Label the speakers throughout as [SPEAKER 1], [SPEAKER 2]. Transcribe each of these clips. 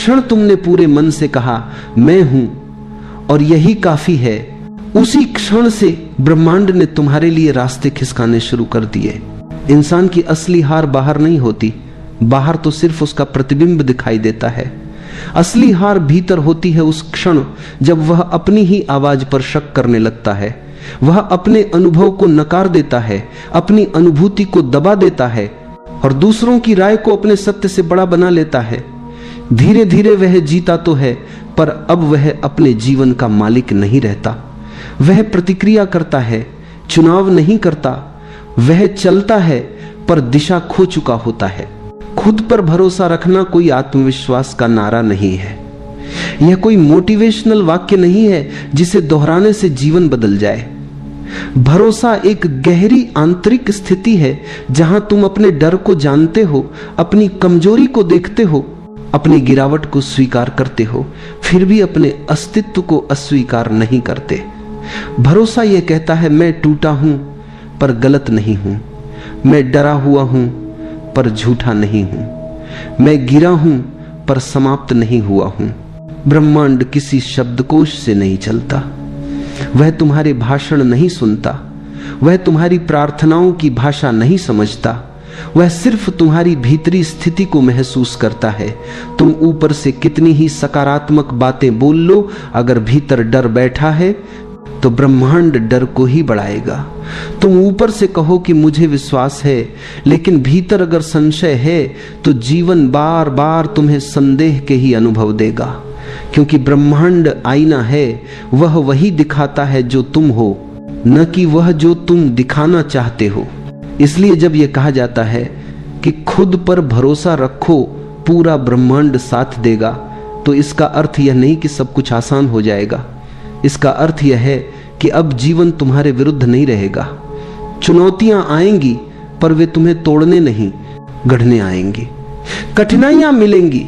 [SPEAKER 1] क्षण तुमने पूरे मन से कहा मैं हूं और यही काफी है, उसी क्षण से ब्रह्मांड ने तुम्हारे लिए रास्ते खिसकाने शुरू कर दिए। इंसान की असली हार बाहर नहीं होती, बाहर तो सिर्फ उसका प्रतिबिंब दिखाई देता है। असली हार भीतर होती है उस क्षण जब वह अपनी ही आवाज पर शक करने लगता है, वह अपने अनुभव को नकार देता है, अपनी अनुभूति को दबा देता है और दूसरों की राय को अपने सत्य से बड़ा बना लेता है। धीरे धीरे वह जीता तो है, पर अब वह अपने जीवन का मालिक नहीं रहता। वह प्रतिक्रिया करता है, चुनाव नहीं करता। वह चलता है पर दिशा खो चुका होता है। खुद पर भरोसा रखना कोई आत्मविश्वास का नारा नहीं है, यह कोई मोटिवेशनल वाक्य नहीं है जिसे दोहराने से जीवन बदल जाए। भरोसा एक गहरी आंतरिक स्थिति है जहां तुम अपने डर को जानते हो, अपनी कमजोरी को देखते हो, अपनी गिरावट को स्वीकार करते हो, फिर भी अपने अस्तित्व को अस्वीकार नहीं करते। भरोसा यह कहता है मैं टूटा हूं पर गलत नहीं हूं, मैं डरा हुआ हूं पर झूठा नहीं हूं, मैं गिरा हूं पर समाप्त नहीं हुआ हूं। ब्रह्मांड किसी शब्दकोश से नहीं चलता, वह तुम्हारे भाषण नहीं सुनता, वह तुम्हारी प्रार्थनाओं की भाषा नहीं समझता, वह सिर्फ तुम्हारी भीतरी स्थिति को महसूस करता है। तुम ऊपर से कितनी ही सकारात्मक बातें बोल लो, अगर भीतर डर बैठा है तो ब्रह्मांड डर को ही बढ़ाएगा। तुम ऊपर से कहो कि मुझे विश्वास है, लेकिन भीतर अगर संशय है तो जीवन बार बार तुम्हें संदेह के ही अनुभव देगा, क्योंकि ब्रह्मांड आईना है, वह वही दिखाता है जो तुम हो, न कि वह जो तुम दिखाना चाहते हो। इसलिए जब यह कहा जाता है कि खुद पर भरोसा रखो, पूरा ब्रह्मांड साथ देगा, तो इसका अर्थ यह नहीं कि सब कुछ आसान हो जाएगा। इसका अर्थ यह है कि अब जीवन तुम्हारे विरुद्ध नहीं रहेगा। चुनौतियां आएंगी पर वे तुम्हें तोड़ने नहीं, गढ़ने आएंगी। कठिनाइयां मिलेंगी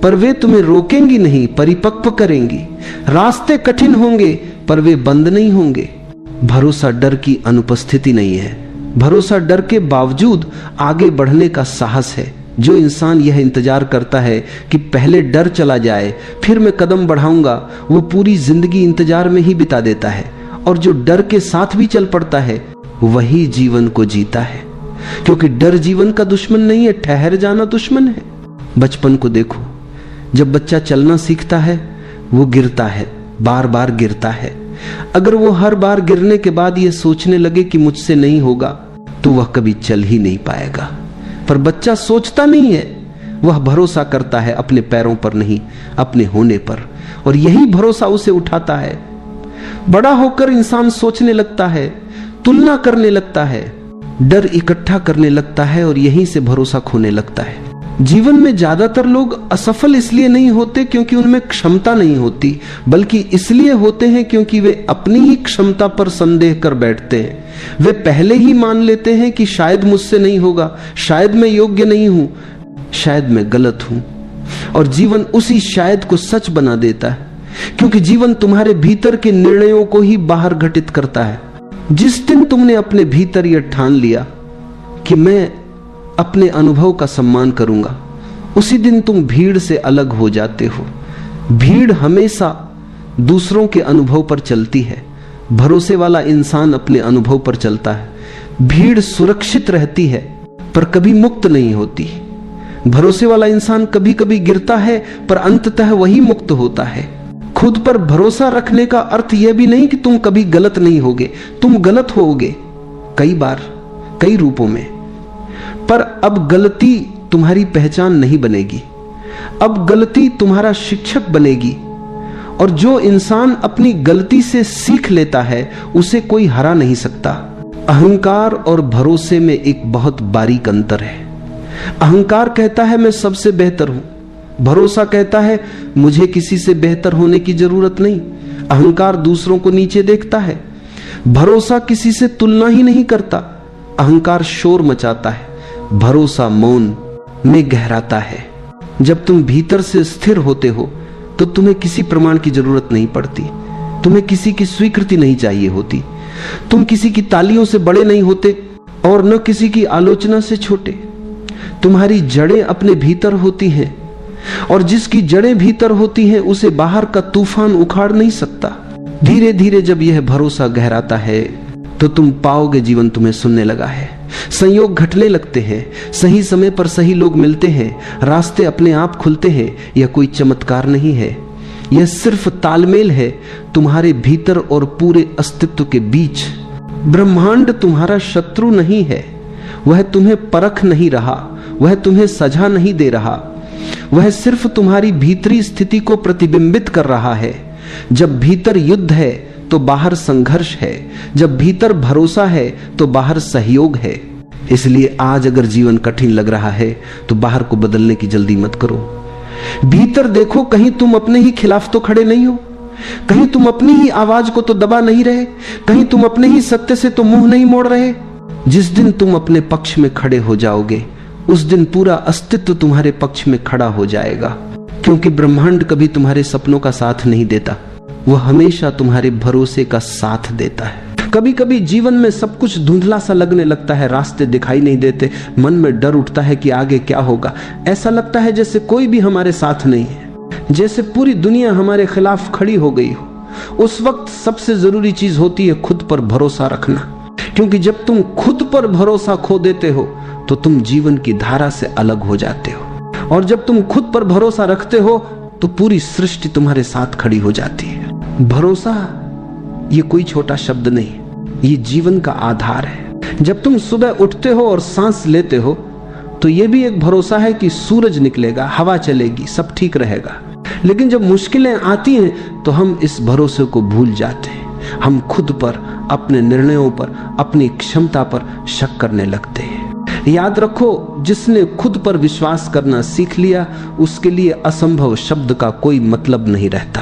[SPEAKER 1] पर वे तुम्हें रोकेंगी नहीं, परिपक्व करेंगी। रास्ते कठिन होंगे पर वे बंद नहीं होंगे। भरोसा डर की अनुपस्थिति नहीं है, भरोसा डर के बावजूद आगे बढ़ने का साहस है। जो इंसान यह इंतजार करता है कि पहले डर चला जाए फिर मैं कदम बढ़ाऊंगा, वो पूरी जिंदगी इंतजार में ही बिता देता है। और जो डर के साथ भी चल पड़ता है वही जीवन को जीता है, क्योंकि डर जीवन का दुश्मन नहीं है, ठहर जाना दुश्मन है। बचपन को देखो, जब बच्चा चलना सीखता है वो गिरता है, बार बार गिरता है। अगर वो हर बार गिरने के बाद ये सोचने लगे कि मुझसे नहीं होगा तो वह कभी चल ही नहीं पाएगा। पर बच्चा सोचता नहीं है, वह भरोसा करता है अपने पैरों पर नहीं, अपने होने पर, और यही भरोसा उसे उठाता है। बड़ा होकर इंसान सोचने लगता है, तुलना करने लगता है, डर इकट्ठा करने लगता है और यहीं से भरोसा खोने लगता है। जीवन में ज्यादातर लोग असफल इसलिए नहीं होते क्योंकि उनमें क्षमता नहीं होती, बल्कि इसलिए होते हैं क्योंकि वे अपनी ही क्षमता पर संदेह कर बैठते हैं। वे पहले ही मान लेते हैं कि शायद मुझसे नहीं होगा, शायद मैं योग्य नहीं हूं, शायद मैं गलत हूं, और जीवन उसी शायद को सच बना देता है, क्योंकि जीवन तुम्हारे भीतर के निर्णयों को ही बाहर घटित करता है। जिस दिन तुमने अपने भीतर यह ठान लिया कि मैं अपने अनुभव का सम्मान करूंगा, उसी दिन तुम भीड़ से अलग हो जाते हो। भीड़ हमेशा दूसरों के अनुभव पर चलती है, भरोसे वाला इंसान अपने अनुभव पर चलता है। भीड़ सुरक्षित रहती है पर कभी मुक्त नहीं होती। भरोसे वाला इंसान कभी कभी गिरता है पर अंततः वही मुक्त होता है। खुद पर भरोसा रखने का अर्थ यह भी नहीं कि तुम कभी गलत नहीं होगे, तुम गलत होगे कई बार, कई रूपों में, पर अब गलती तुम्हारी पहचान नहीं बनेगी, अब गलती तुम्हारा शिक्षक बनेगी। और जो इंसान अपनी गलती से सीख लेता है उसे कोई हरा नहीं सकता। अहंकार और भरोसे में एक बहुत बारीक अंतर है। अहंकार कहता है मैं सबसे बेहतर हूं, भरोसा कहता है मुझे किसी से बेहतर होने की जरूरत नहीं। अहंकार दूसरों को नीचे देखता है, भरोसा किसी से तुलना ही नहीं करता। अहंकार शोर मचाता है, भरोसा मौन में गहराता है। जब तुम भीतर से स्थिर होते हो तो तुम्हें किसी प्रमाण की जरूरत नहीं पड़ती, तुम्हें किसी की स्वीकृति नहीं चाहिए होती, तुम किसी की तालियों से बड़े नहीं होते और न किसी की आलोचना से छोटे। तुम्हारी जड़ें अपने भीतर होती हैं, और जिसकी जड़ें भीतर होती हैं उसे बाहर का तूफान उखाड़ नहीं सकता। धीरे धीरे जब यह भरोसा गहराता है तो तुम पाओगे जीवन तुम्हें सुनने लगा है, संयोग घटने लगते हैं, सही समय पर सही लोग मिलते हैं, रास्ते अपने आप खुलते हैं। यह कोई चमत्कार नहीं है, यह सिर्फ तालमेल है तुम्हारे भीतर और पूरे अस्तित्व के बीच। ब्रह्मांड तुम्हारा शत्रु नहीं है, वह तुम्हें परख नहीं रहा, वह तुम्हें सजा नहीं दे रहा, वह सिर्फ तुम्हारी भीतरी स्थिति को प्रतिबिंबित कर रहा है। जब भीतर युद्ध है तो बाहर संघर्ष है, जब भीतर भरोसा है तो बाहर सहयोग है। इसलिए आज अगर जीवन कठिन लग रहा है तो बाहर को बदलने की जल्दी मत करो। भीतर देखो, कहीं तुम अपने ही खिलाफ तो खड़े नहीं हो, कहीं तुम अपनी ही आवाज को तो दबा नहीं रहे, कहीं तुम अपने ही सत्य से तो मुंह नहीं मोड़ रहे। जिस दिन तुम अपने पक्ष में खड़े हो जाओगे उस दिन पूरा अस्तित्व तुम्हारे पक्ष में खड़ा हो जाएगा, क्योंकि ब्रह्मांड कभी तुम्हारे सपनों का साथ नहीं देता, वह हमेशा तुम्हारे भरोसे का साथ देता है। कभी कभी जीवन में सब कुछ धुंधला सा लगने लगता है, रास्ते दिखाई नहीं देते, मन में डर उठता है कि आगे क्या होगा। ऐसा लगता है जैसे कोई भी हमारे साथ नहीं है, जैसे पूरी दुनिया हमारे खिलाफ खड़ी हो गई हो। उस वक्त सबसे जरूरी चीज होती है खुद पर भरोसा रखना, क्योंकि जब तुम खुद पर भरोसा खो देते हो तो तुम जीवन की धारा से अलग हो जाते हो, और जब तुम खुद पर भरोसा रखते हो तो पूरी सृष्टि तुम्हारे साथ खड़ी हो जाती है। भरोसा ये कोई छोटा शब्द नहीं, ये जीवन का आधार है। जब तुम सुबह उठते हो और सांस लेते हो तो ये भी एक भरोसा है कि सूरज निकलेगा, हवा चलेगी, सब ठीक रहेगा। लेकिन जब मुश्किलें आती हैं तो हम इस भरोसे को भूल जाते हैं, हम खुद पर, अपने निर्णयों पर, अपनी क्षमता पर शक करने लगते हैं। याद रखो, जिसने खुद पर विश्वास करना सीख लिया उसके लिए असंभव शब्द का कोई मतलब नहीं रहता,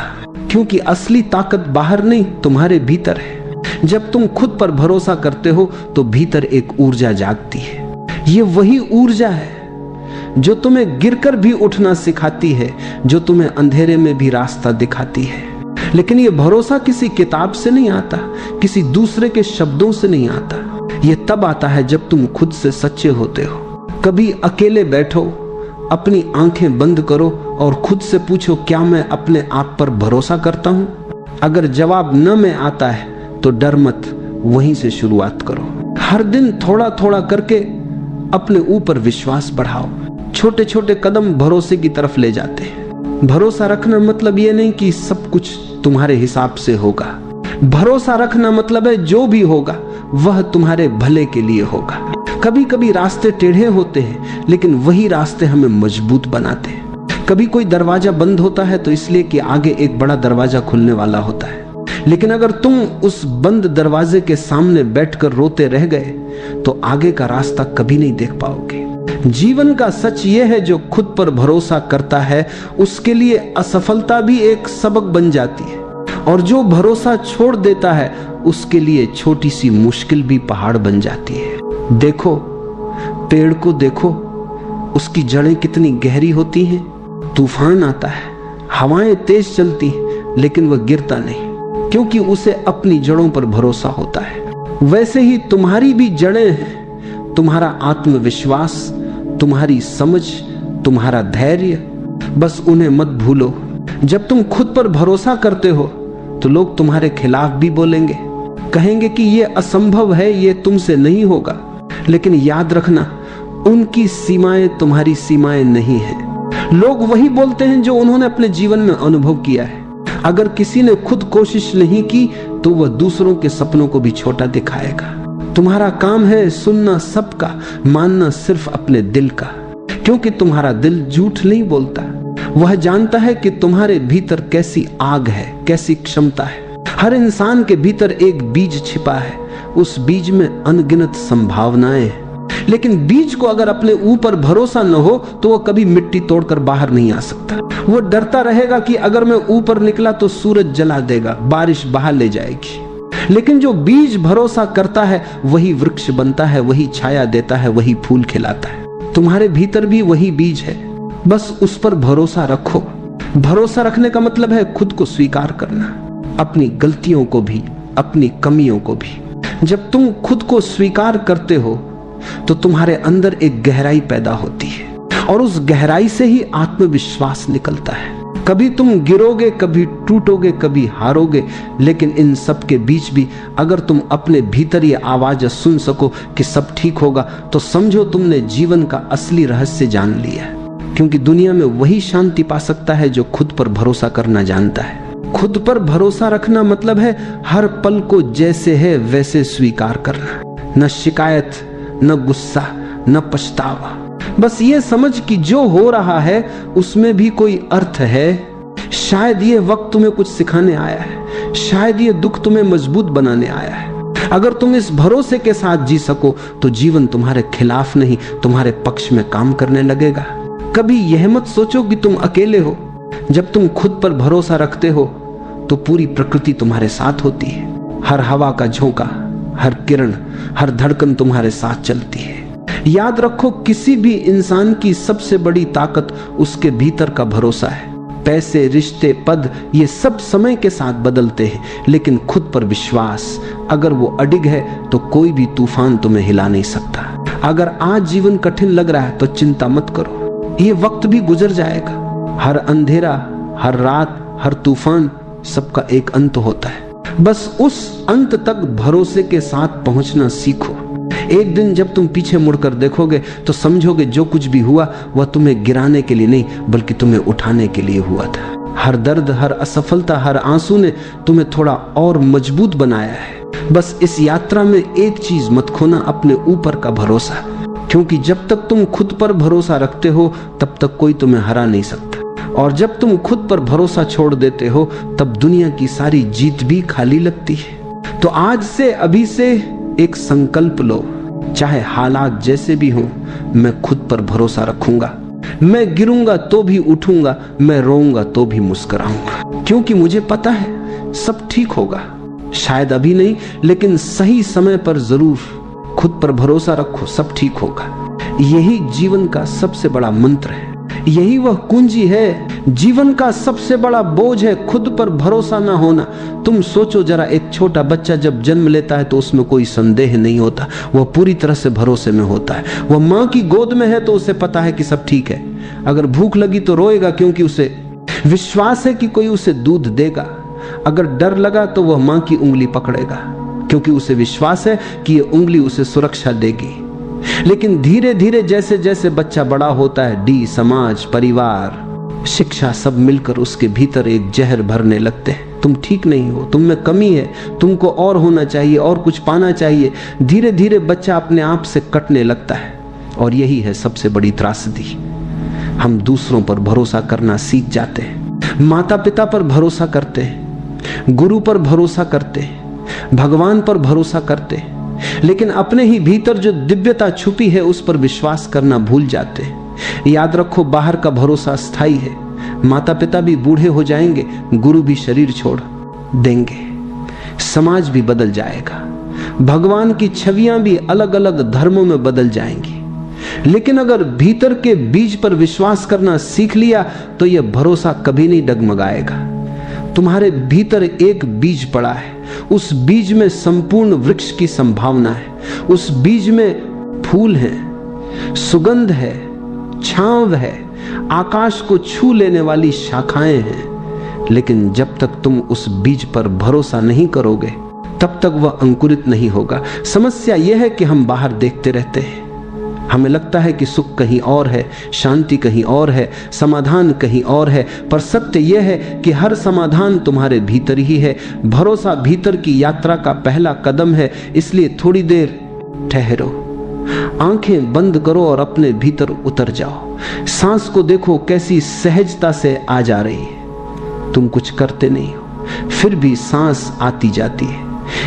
[SPEAKER 1] क्योंकि असली ताकत बाहर नहीं तुम्हारे भीतर है। जब तुम खुद पर भरोसा करते हो तो भीतर एक ऊर्जा जागती है। ये वही ऊर्जा है जो तुम्हें गिरकर भी उठना सिखाती है, जो तुम्हें अंधेरे में भी रास्ता दिखाती है। लेकिन ये भरोसा किसी किताब से नहीं आता, किसी दूसरे के शब्दों से नहीं आता। ये तब आता है जब तुम खुद से सच्चे होते हो। कभी अकेले बैठो, अपनी आंखें बंद करो और खुद से पूछो, क्या मैं अपने आप पर भरोसा करता हूं? अगर जवाब न में आता है तो डर मत, वहीं से शुरुआत करो। हर दिन थोड़ा थोड़ा करके अपने ऊपर विश्वास बढ़ाओ। छोटे छोटे कदम भरोसे की तरफ ले जाते हैं। भरोसा रखना मतलब ये नहीं कि सब कुछ तुम्हारे हिसाब से होगा। भरोसा रखना मतलब है जो भी होगा वह तुम्हारे भले के लिए होगा। कभी कभी रास्ते टेढ़े होते हैं, लेकिन वही रास्ते हमें मजबूत बनाते हैं। कभी कोई दरवाजा बंद होता है तो इसलिए कि आगे एक बड़ा दरवाजा खुलने वाला होता है, लेकिन अगर तुम उस बंद दरवाजे के सामने बैठकर रोते रह गए तो आगे का रास्ता कभी नहीं देख पाओगे। जीवन का सच यह है, जो खुद पर भरोसा करता है उसके लिए असफलता भी एक सबक बन जाती है, और जो भरोसा छोड़ देता है उसके लिए छोटी सी मुश्किल भी पहाड़ बन जाती है। देखो, पेड़ को देखो, उसकी जड़ें कितनी गहरी होती हैं। तूफान आता है, हवाएं तेज चलती हैं, लेकिन वह गिरता नहीं, क्योंकि उसे अपनी जड़ों पर भरोसा होता है। वैसे ही तुम्हारी भी जड़ें हैं, तुम्हारा आत्मविश्वास, तुम्हारी समझ, तुम्हारा धैर्य, बस उन्हें मत भूलो। जब तुम खुद पर भरोसा करते हो तो लोग तुम्हारे खिलाफ भी बोलेंगे, कहेंगे कि ये असंभव है, ये तुमसे नहीं होगा। लेकिन याद रखना, उनकी सीमाएं तुम्हारी सीमाएं नहीं हैं। लोग वही बोलते हैं जो उन्होंने अपने जीवन में अनुभव किया है। अगर किसी ने खुद कोशिश नहीं की तो वह दूसरों के सपनों को भी छोटा दिखाएगा। तुम्हारा काम है सुनना सबका, मानना सिर्फ अपने दिल का, क्योंकि तुम्हारा दिल झूठ नहीं बोलता। वह जानता है कि तुम्हारे भीतर कैसी आग है, कैसी क्षमता है। हर इंसान के भीतर एक बीज छिपा है, उस बीज में अनगिनत संभावनाएं हैं। लेकिन बीज को अगर अपने ऊपर भरोसा न हो तो वह कभी मिट्टी तोड़कर बाहर नहीं आ सकता। वो डरता रहेगा कि अगर मैं ऊपर निकला तो सूरज जला देगा, बारिश बहा ले जाएगी। लेकिन जो बीज भरोसा करता है वही वृक्ष बनता है, वही छाया देता है, वही फूल खिलाता है। तुम्हारे भीतर भी वही बीज है, बस उस पर भरोसा रखो। भरोसा रखने का मतलब है खुद को स्वीकार करना, अपनी गलतियों को भी, अपनी कमियों को भी। जब तुम खुद को स्वीकार करते हो तो तुम्हारे अंदर एक गहराई पैदा होती है, और उस गहराई से ही आत्मविश्वास निकलता है। कभी तुम गिरोगे, कभी टूटोगे, कभी हारोगे, लेकिन इन सब के बीच भी अगर तुम अपने भीतर ये आवाज सुन सको कि सब ठीक होगा, तो समझो तुमने जीवन का असली रहस्य जान लिया। क्योंकि दुनिया में वही शांति पा सकता है जो खुद पर भरोसा करना जानता है। खुद पर भरोसा रखना मतलब है हर पल को जैसे है वैसे स्वीकार करना, न शिकायत, न गुस्सा, न पछतावा। बस ये समझ कि जो हो रहा है उसमें भी कोई अर्थ है। शायद ये वक्त तुम्हें कुछ सिखाने आया है, शायद ये दुख तुम्हें मजबूत बनाने आया है। अगर तुम इस भरोसे के साथ जी सको तो जीवन तुम्हारे खिलाफ नहीं, तुम्हारे पक्ष में काम करने लगेगा। कभी यह मत सोचो कि तुम अकेले हो। जब तुम खुद पर भरोसा रखते हो तो पूरी प्रकृति तुम्हारे साथ होती है। हर हवा का झोंका, हर किरण, हर धड़कन तुम्हारे साथ चलती है। याद रखो, किसी भी इंसान की सबसे बड़ी ताकत उसके भीतर का भरोसा है। पैसे, रिश्ते, पद, ये सब समय के साथ बदलते हैं, लेकिन खुद पर विश्वास अगर वो अडिग है तो कोई भी तूफान तुम्हें हिला नहीं सकता। अगर आज जीवन कठिन लग रहा है तो चिंता मत करो, ये वक्त भी गुजर जाएगा। हर अंधेरा, हर रात, हर तूफान, सबका एक अंत होता है। बस उस अंत तक भरोसे के साथ पहुंचना सीखो। एक दिन जब तुम पीछे मुड़कर देखोगे तो समझोगे जो कुछ भी हुआ वह तुम्हें गिराने के लिए नहीं बल्कि तुम्हें उठाने के लिए हुआ था। हर दर्द, हर असफलता, हर आंसू ने तुम्हें थोड़ा और मजबूत बनाया है। बस इस यात्रा में एक चीज मत खोना, अपने ऊपर का भरोसा। क्योंकि जब तक तुम खुद पर भरोसा रखते हो तब तक कोई तुम्हें हरा नहीं सकता, और जब तुम खुद पर भरोसा छोड़ देते हो तब दुनिया की सारी जीत भी खाली लगती है। तो आज से, अभी से एक संकल्प लो, चाहे हालात जैसे भी हों, मैं खुद पर भरोसा रखूंगा। मैं गिरूंगा तो भी उठूंगा, मैं रोऊंगा तो भी मुस्कुराऊंगा, क्योंकि मुझे पता है सब ठीक होगा। शायद अभी नहीं, लेकिन सही समय पर जरूर। खुद पर भरोसा रखो, सब ठीक होगा। यही जीवन का सबसे बड़ा मंत्र है, यही वह कुंजी है। जीवन का सबसे बड़ा बोझ है खुद पर भरोसा ना होना। तुम सोचो जरा, एक छोटा बच्चा जब जन्म लेता है तो उसमें कोई संदेह नहीं होता, वह पूरी तरह से भरोसे में होता है। वह माँ की गोद में है तो उसे पता है कि सब ठीक है। अगर भूख लगी तो रोएगा क्योंकि उसे विश्वास है कि कोई उसे दूध देगा। अगर डर लगा तो वह माँ की उंगली पकड़ेगा क्योंकि उसे विश्वास है कि ये उंगली उसे सुरक्षा देगी। लेकिन धीरे धीरे जैसे जैसे बच्चा बड़ा होता है, समाज, परिवार, शिक्षा, सब मिलकर उसके भीतर एक जहर भरने लगते हैं। तुम ठीक नहीं हो, तुम में कमी है, तुमको और होना चाहिए, और कुछ पाना चाहिए। धीरे धीरे बच्चा अपने आप से कटने लगता है, और यही है सबसे बड़ी त्रासदी। हम दूसरों पर भरोसा करना सीख जाते हैं, माता पिता पर भरोसा करते हैं, गुरु पर भरोसा करते हैं, भगवान पर भरोसा करते हैं, लेकिन अपने ही भीतर जो दिव्यता छुपी है उस पर विश्वास करना भूल जाते हैं। याद रखो, बाहर का भरोसा स्थायी है। माता पिता भी बूढ़े हो जाएंगे, गुरु भी शरीर छोड़ देंगे, समाज भी बदल जाएगा, भगवान की छवियां भी अलग अलग धर्मों में बदल जाएंगी। लेकिन अगर भीतर के बीज पर विश्वास करना सीख लिया तो यह भरोसा कभी नहीं डगमगाएगा। तुम्हारे भीतर एक बीज पड़ा है, उस बीज में संपूर्ण वृक्ष की संभावना है। उस बीज में फूल है, सुगंध है, छांव है, आकाश को छू लेने वाली शाखाएं हैं। लेकिन जब तक तुम उस बीज पर भरोसा नहीं करोगे तब तक वह अंकुरित नहीं होगा। समस्या यह है कि हम बाहर देखते रहते हैं, हमें लगता है कि सुख कहीं और है, शांति कहीं और है, समाधान कहीं और है। पर सत्य यह है कि हर समाधान तुम्हारे भीतर ही है। भरोसा भीतर की यात्रा का पहला कदम है, इसलिए थोड़ी देर ठहरो, आंखें बंद करो और अपने भीतर उतर जाओ। सांस को देखो कैसी सहजता से आ जा रही है। तुम कुछ करते नहीं हो, फिर भी सांस आती जाती है।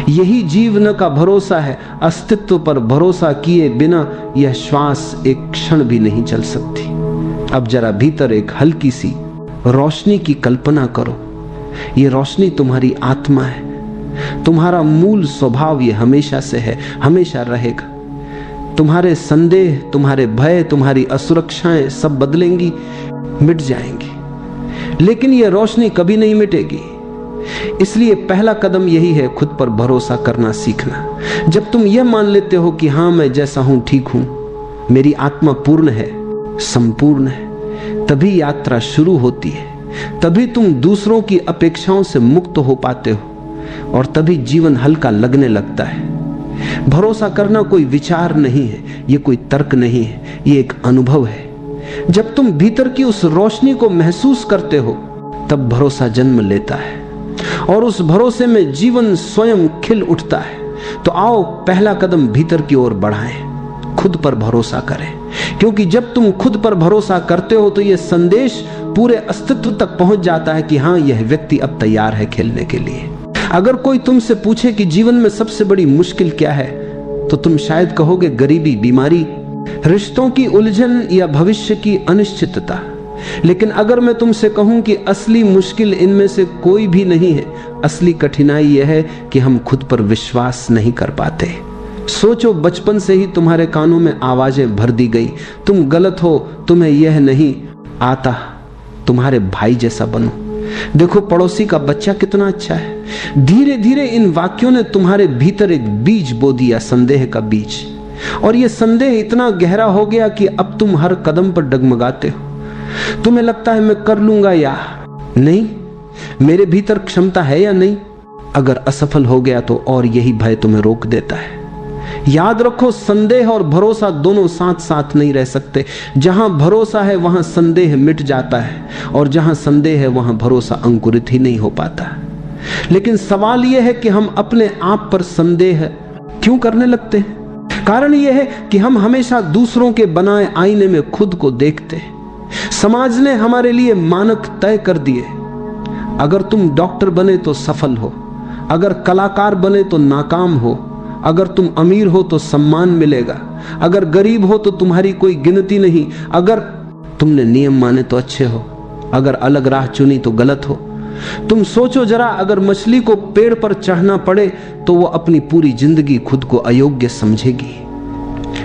[SPEAKER 1] यही जीवन का भरोसा है। अस्तित्व पर भरोसा किए बिना यह श्वास एक क्षण भी नहीं चल सकती। अब जरा भीतर एक हल्की सी रोशनी की कल्पना करो। ये रोशनी तुम्हारी आत्मा है, तुम्हारा मूल स्वभाव ये हमेशा से है, हमेशा रहेगा। तुम्हारे संदेह, तुम्हारे भय, तुम्हारी असुरक्षाएं सब बदलेंगी, मिट जाएंगी, लेकिन यह रोशनी कभी नहीं मिटेगी। इसलिए पहला कदम यही है, खुद पर भरोसा करना सीखना। जब तुम यह मान लेते हो कि हाँ, मैं जैसा हूं ठीक हूं, मेरी आत्मा पूर्ण है, संपूर्ण है, तभी यात्रा शुरू होती है, तभी तुम दूसरों की अपेक्षाओं से मुक्त हो पाते हो और तभी जीवन हल्का लगने लगता है। भरोसा करना कोई विचार नहीं है, ये कोई तर्क नहीं है, ये एक अनुभव है। जब तुम भीतर की उस रोशनी को महसूस करते हो तब भरोसा जन्म लेता है और उस भरोसे में जीवन स्वयं खिल उठता है। तो आओ पहला कदम भीतर की ओर बढ़ाएं, खुद पर भरोसा करें, क्योंकि जब तुम खुद पर भरोसा करते हो तो यह संदेश पूरे अस्तित्व तक पहुंच जाता है कि हां, यह व्यक्ति अब तैयार है खेलने के लिए। अगर कोई तुमसे पूछे कि जीवन में सबसे बड़ी मुश्किल क्या है, तो तुम शायद कहोगे गरीबी, बीमारी, रिश्तों की उलझन या भविष्य की अनिश्चितता। लेकिन अगर मैं तुमसे कहूं कि असली मुश्किल इनमें से कोई भी नहीं है, असली कठिनाई यह है कि हम खुद पर विश्वास नहीं कर पाते। सोचो, बचपन से ही तुम्हारे कानों में आवाजें भर दी गई, तुम गलत हो, तुम्हें यह नहीं आता, तुम्हारे भाई जैसा बनो, देखो पड़ोसी का बच्चा कितना अच्छा है। धीरे धीरे इन वाक्यों ने तुम्हारे भीतर एक बीज बो दिया, संदेह का बीज, और यह संदेह इतना गहरा हो गया कि अब तुम हर कदम पर डगमगाते हो। तुम्हें लगता है मैं कर लूंगा या नहीं, मेरे भीतर क्षमता है या नहीं। अगर असफल हो गया तो और यही भय तुम्हें रोक देता है। याद रखो, संदेह और भरोसा दोनों साथ साथ नहीं रह सकते। जहां भरोसा है वहां संदेह मिट जाता है, और जहां संदेह है वहां भरोसा अंकुरित ही नहीं हो पाता। लेकिन सवाल यह है कि हम अपने आप पर संदेह क्यों करने लगते हैं? कारण यह है कि हम हमेशा दूसरों के बनाए आईने में खुद को देखते हैं। समाज ने हमारे लिए मानक तय कर दिए। अगर तुम डॉक्टर बने तो सफल हो, अगर कलाकार बने तो नाकाम हो, अगर तुम अमीर हो तो सम्मान मिलेगा, अगर गरीब हो तो तुम्हारी कोई गिनती नहीं, अगर तुमने नियम माने तो अच्छे हो, अगर अलग राह चुनी तो गलत हो। तुम सोचो जरा, अगर मछली को पेड़ पर चढ़ना पड़े तो वो अपनी पूरी जिंदगी खुद को अयोग्य समझेगी,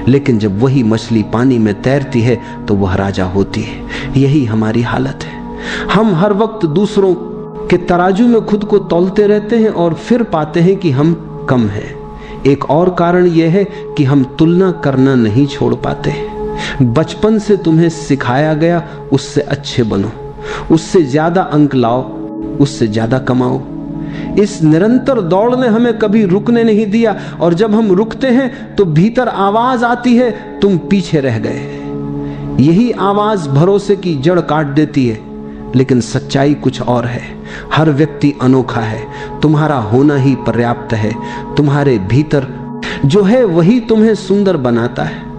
[SPEAKER 1] लेकिन जब वही मछली पानी में तैरती है तो वह राजा होती है। यही हमारी हालत है। हम हर वक्त दूसरों के तराजू में खुद को तौलते रहते हैं और फिर पाते हैं कि हम कम हैं। एक और कारण यह है कि हम तुलना करना नहीं छोड़ पाते। बचपन से तुम्हें सिखाया गया उससे अच्छे बनो, उससे ज्यादा अंक लाओ, उससे ज्यादा कमाओ। इस निरंतर दौड़ ने हमें कभी रुकने नहीं दिया, और जब हम रुकते हैं तो भीतर आवाज आती है, तुम पीछे रह गए। यही आवाज भरोसे की जड़ काट देती है। लेकिन सच्चाई कुछ और है। हर व्यक्ति अनोखा है, तुम्हारा होना ही पर्याप्त है। तुम्हारे भीतर जो है वही तुम्हें सुंदर बनाता है।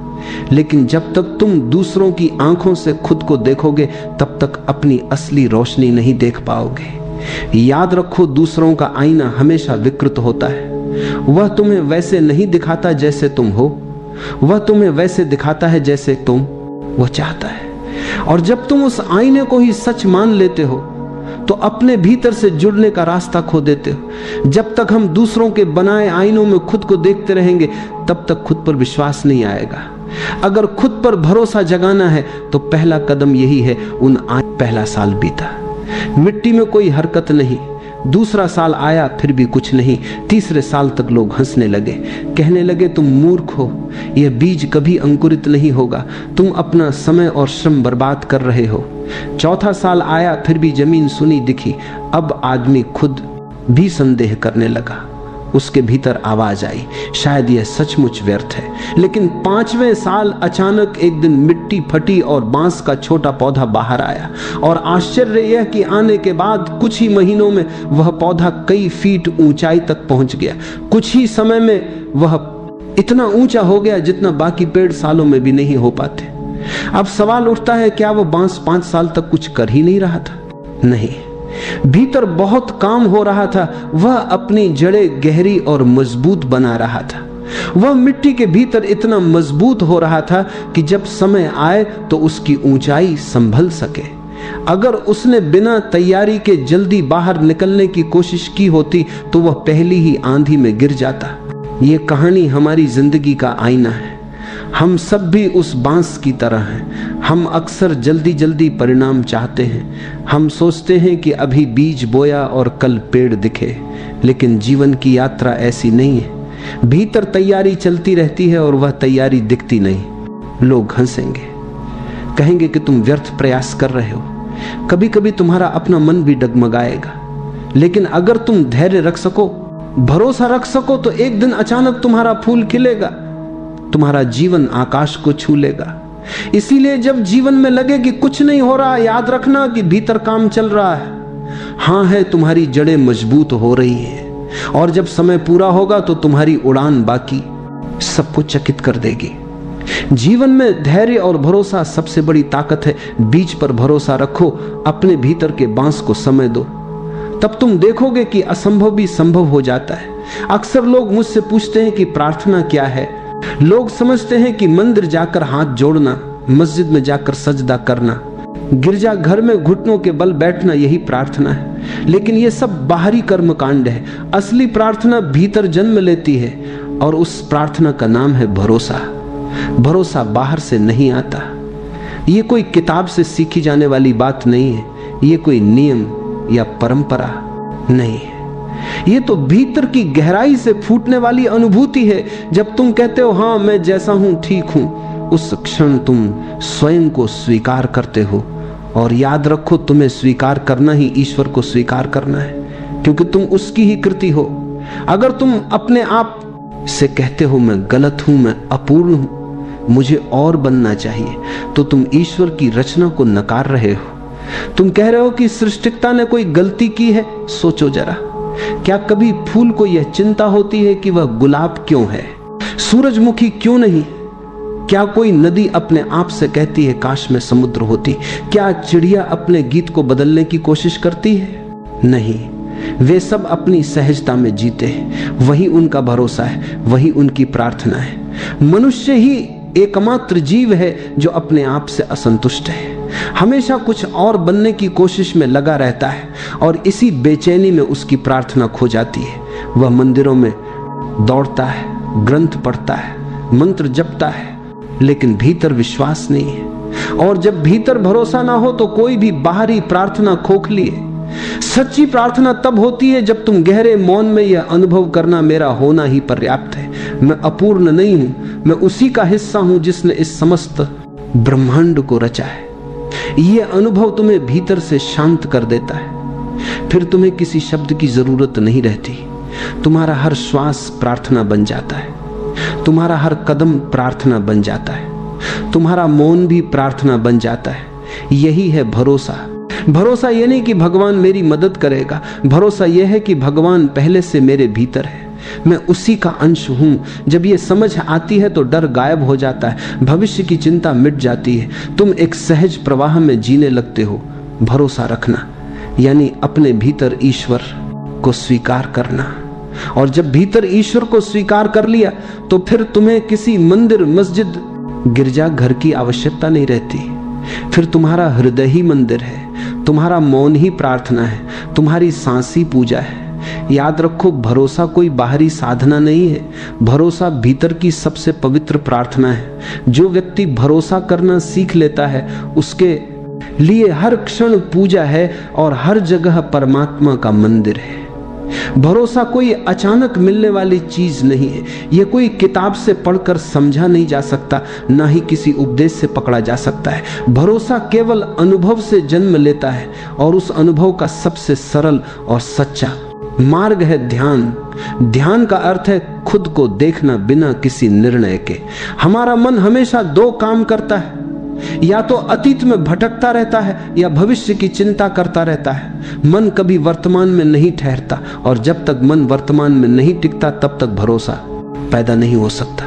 [SPEAKER 1] लेकिन जब तक तुम दूसरों की आंखों से खुद को देखोगे तब तक अपनी असली रोशनी नहीं देख पाओगे। याद रखो, दूसरों का आईना हमेशा विकृत होता है। वह तुम्हें वैसे नहीं दिखाता जैसे तुम हो, वह तुम्हें वैसे दिखाता है जैसे तुम वह चाहता है। और जब तुम उस आईने को ही सच मान लेते हो तो अपने भीतर से जुड़ने का रास्ता खो देते हो। जब तक हम दूसरों के बनाए आईनों में खुद को देखते रहेंगे तब तक खुद पर विश्वास नहीं आएगा। अगर खुद पर भरोसा जगाना है तो पहला कदम यही है। पहला साल बीता, मिट्टी में कोई हरकत नहीं। दूसरा साल आया, फिर भी कुछ नहीं। तीसरे साल तक लोग हंसने लगे, कहने लगे तुम मूर्ख हो, यह बीज कभी अंकुरित नहीं होगा, तुम अपना समय और श्रम बर्बाद कर रहे हो। चौथा साल आया, फिर भी जमीन सुनी दिखी। अब आदमी खुद भी संदेह करने लगा। उसके भीतर आवाज आई, शायद यह सचमुच व्यर्थ है। लेकिन 5वें साल अचानक एक दिन मिट्टी फटी और बांस का छोटा पौधा बाहर आया। और आश्चर्य यह कि आने के बाद कुछ ही महीनों में वह पौधा कई फीट ऊंचाई तक पहुंच गया। कुछ ही समय में वह इतना ऊंचा हो गया जितना बाकी पेड़ सालों में भी नहीं हो पाते। अब सवाल उठता है, क्या वह बांस 5 साल तक कुछ कर ही नहीं रहा था? नहीं, भीतर बहुत काम हो रहा था। वह अपनी जड़ें गहरी और मजबूत बना रहा था। वह मिट्टी के भीतर इतना मजबूत हो रहा था कि जब समय आए तो उसकी ऊंचाई संभल सके। अगर उसने बिना तैयारी के जल्दी बाहर निकलने की कोशिश की होती तो वह पहली ही आंधी में गिर जाता। यह कहानी हमारी जिंदगी का आईना है। हम सब भी उस बांस की तरह हैं। हम अक्सर जल्दी जल्दी परिणाम चाहते हैं। हम सोचते हैं कि अभी बीज बोया और कल पेड़ दिखे, लेकिन जीवन की यात्रा ऐसी नहीं है। भीतर तैयारी चलती रहती है और वह तैयारी दिखती नहीं। लोग हंसेंगे, कहेंगे कि तुम व्यर्थ प्रयास कर रहे हो। कभी कभी तुम्हारा अपना मन भी डगमगाएगा, लेकिन अगर तुम धैर्य रख सको, भरोसा रख सको, तो एक दिन अचानक तुम्हारा फूल खिलेगा, तुम्हारा जीवन आकाश को छू लेगा। इसीलिए जब जीवन में लगे कि कुछ नहीं हो रहा, याद रखना कि भीतर काम चल रहा है। हाँ है, तुम्हारी जड़ें मजबूत हो रही हैं, और जब समय पूरा होगा तो तुम्हारी उड़ान बाकी सबको चकित कर देगी। जीवन में धैर्य और भरोसा सबसे बड़ी ताकत है। बीज पर भरोसा रखो, अपने भीतर के बांस को समय दो, तब तुम देखोगे कि असंभव भी संभव हो जाता है। अक्सर लोग मुझसे पूछते हैं कि प्रार्थना क्या है। लोग समझते हैं कि मंदिर जाकर हाथ जोड़ना, मस्जिद में जाकर सजदा करना, गिरजा घर में घुटनों के बल बैठना यही प्रार्थना है। लेकिन यह सब बाहरी कर्म कांड है। असली प्रार्थना भीतर जन्म लेती है, और उस प्रार्थना का नाम है भरोसा। भरोसा बाहर से नहीं आता। ये कोई किताब से सीखी जाने वाली बात नहीं है, ये कोई नियम या परंपरा नहीं है। ये तो भीतर की गहराई से फूटने वाली अनुभूति है। जब तुम कहते हो हाँ मैं जैसा हूं ठीक हूं, उस क्षण तुम स्वयं को स्वीकार करते हो। और याद रखो, तुम्हें स्वीकार करना ही ईश्वर को स्वीकार करना है, क्योंकि तुम उसकी ही कृति हो। अगर तुम अपने आप से कहते हो मैं गलत हूं, मैं अपूर्ण हूं, मुझे और बनना चाहिए, तो तुम ईश्वर की रचना को नकार रहे हो। तुम कह रहे हो कि सृष्टिकर्ता ने कोई गलती की है। सोचो जरा, क्या कभी फूल को यह चिंता होती है कि वह गुलाब क्यों है, सूरजमुखी क्यों नहीं? क्या कोई नदी अपने आप से कहती है काश में समुद्र होती? क्या चिड़िया अपने गीत को बदलने की कोशिश करती है? नहीं, वे सब अपनी सहजता में जीते हैं। वही उनका भरोसा है, वही उनकी प्रार्थना है। मनुष्य ही एकमात्र जीव है जो अपने आप से असंतुष्ट है, हमेशा कुछ और बनने की कोशिश में लगा रहता है, और इसी बेचैनी में उसकी प्रार्थना खो जाती है। वह मंदिरों में दौड़ता है, ग्रंथ पढ़ता है, मंत्र जपता है, लेकिन भीतर विश्वास नहीं है। और जब भीतर भरोसा ना हो तो कोई भी बाहरी प्रार्थना खोखली है। सच्ची प्रार्थना तब होती है जब तुम गहरे मौन में यह अनुभव करना मेरा होना ही पर्याप्त है, मैं अपूर्ण नहीं हूं, मैं उसी का हिस्सा हूं जिसने इस समस्त ब्रह्मांड को रचा है। यह अनुभव तुम्हें भीतर से शांत कर देता है। फिर तुम्हें किसी शब्द की जरूरत नहीं रहती। तुम्हारा हर श्वास प्रार्थना बन जाता है, तुम्हारा हर कदम प्रार्थना बन जाता है, तुम्हारा मौन भी प्रार्थना बन जाता है। यही है भरोसा। भरोसा यह नहीं कि भगवान मेरी मदद करेगा, भरोसा यह है कि भगवान पहले से मेरे भीतर है, मैं उसी का अंश हूं। जब ये समझ आती है तो डर गायब हो जाता है, भविष्य की चिंता मिट जाती है, तुम एक सहज प्रवाह में जीने लगते हो। भरोसा रखना यानी अपने भीतर ईश्वर को स्वीकार करना, और जब भीतर ईश्वर को स्वीकार कर लिया तो फिर तुम्हें किसी मंदिर, मस्जिद, गिरजा घर की आवश्यकता नहीं रहती। फिर तुम्हारा हृदय ही मंदिर है, तुम्हारा मौन ही प्रार्थना है, तुम्हारी सांस ही पूजा है। याद रखो, भरोसा कोई बाहरी साधना नहीं है, भरोसा भीतर की सबसे पवित्र प्रार्थना है। जो व्यक्ति भरोसा करना सीख लेता है उसके लिए हर क्षण पूजा है और हर जगह परमात्मा का मंदिर है। भरोसा कोई अचानक मिलने वाली चीज नहीं है, यह कोई किताब से पढ़कर समझा नहीं जा सकता, ना ही किसी उपदेश से पकड़ा जा सकता है। भरोसा केवल अनुभव से जन्म लेता है, और उस अनुभव का सबसे सरल और सच्चा मार्ग है ध्यान। ध्यान का अर्थ है खुद को देखना बिना किसी निर्णय के। हमारा मन हमेशा दो काम करता है, या तो अतीत में भटकता रहता है या भविष्य की चिंता करता रहता है। मन कभी वर्तमान में नहीं ठहरता, और जब तक मन वर्तमान में नहीं टिकता तब तक भरोसा पैदा नहीं हो सकता,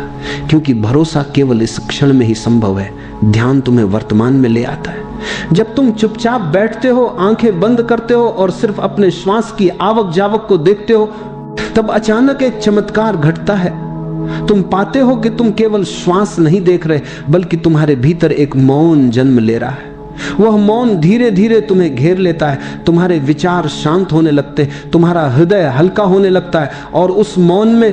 [SPEAKER 1] क्योंकि भरोसा केवल इस क्षण में ही संभव है। ध्यान तुम्हें वर्तमान में ले आता है। जब तुम चुपचाप बैठते हो, आंखें बंद करते हो और सिर्फ अपने श्वास की आवक जावक को देखते हो, तब अचानक एक चमत्कार घटता है। तुम पाते हो कि तुम केवल श्वास नहीं देख रहे, बल्कि तुम्हारे भीतर एक मौन जन्म ले रहा है। वह मौन धीरे धीरे तुम्हें घेर लेता है, तुम्हारे विचार शांत होने लगते, तुम्हारा हृदय हल्का होने लगता है, और उस मौन में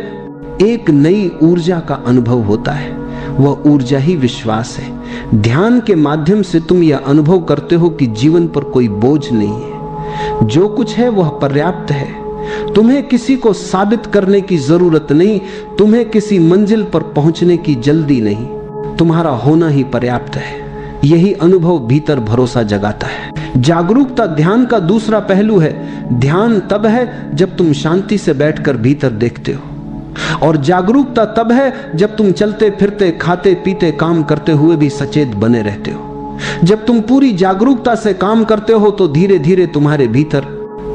[SPEAKER 1] एक नई ऊर्जा का अनुभव होता है। वह ऊर्जा ही विश्वास है। ध्यान के माध्यम से तुम यह अनुभव करते हो कि जीवन पर कोई बोझ नहीं है, जो कुछ है वह पर्याप्त है। तुम्हें किसी को साबित करने की जरूरत नहीं, तुम्हें किसी मंजिल पर पहुंचने की जल्दी नहीं, तुम्हारा होना ही पर्याप्त है। यही अनुभव भीतर भरोसा जगाता है। जागरूकता ध्यान का दूसरा पहलू है। ध्यान तब है जब तुम शांति से बैठकर भीतर देखते हो, और जागरूकता तब है जब तुम चलते फिरते खाते पीते काम करते हुए भी सचेत बने रहते हो। जब तुम पूरी जागरूकता से काम करते हो तो धीरे धीरे तुम्हारे भीतर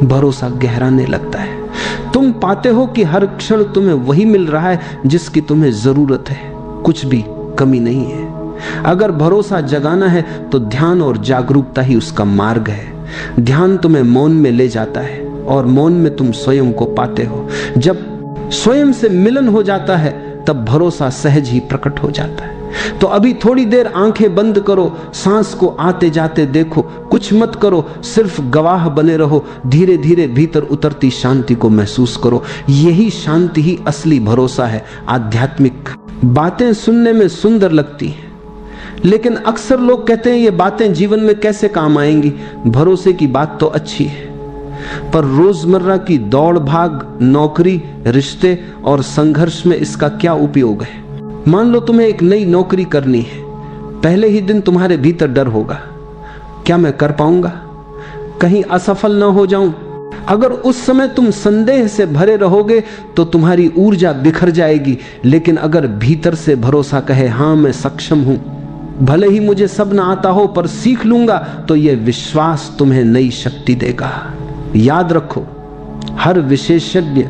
[SPEAKER 1] भरोसा गहराने लगता है। तुम पाते हो कि हर क्षण तुम्हें वही मिल रहा है जिसकी तुम्हें जरूरत है, कुछ भी कमी नहीं है। अगर भरोसा जगाना है तो ध्यान और जागरूकता ही उसका मार्ग है। ध्यान तुम्हें मौन में ले जाता है और मौन में तुम स्वयं को पाते हो। जब स्वयं से मिलन हो जाता है तब भरोसा सहज ही प्रकट हो जाता है। तो अभी थोड़ी देर आंखें बंद करो, सांस को आते जाते देखो, कुछ मत करो, सिर्फ गवाह बने रहो। धीरे धीरे भीतर उतरती शांति को महसूस करो। यही शांति ही असली भरोसा है, आध्यात्मिक। बातें सुनने में सुंदर लगती हैं, लेकिन अक्सर लोग कहते हैं ये बातें जीवन में कैसे काम आएंगी। भरोसे की बात तो अच्छी है, पर रोजमर्रा की दौड़ भाग, नौकरी, रिश्ते और संघर्ष में इसका क्या उपयोग है। मान लो तुम्हें एक नई नौकरी करनी है, पहले ही दिन तुम्हारे भीतर डर होगा, क्या मैं कर पाऊंगा, कहीं असफल ना हो जाऊं। अगर उस समय तुम संदेह से भरे रहोगे तो तुम्हारी ऊर्जा बिखर जाएगी। लेकिन अगर भीतर से भरोसा कहे, हां मैं सक्षम हूं, भले ही मुझे सब ना आता हो पर सीख लूंगा, तो यह विश्वास तुम्हें नई शक्ति देगा। याद रखो, हर विशेषज्ञ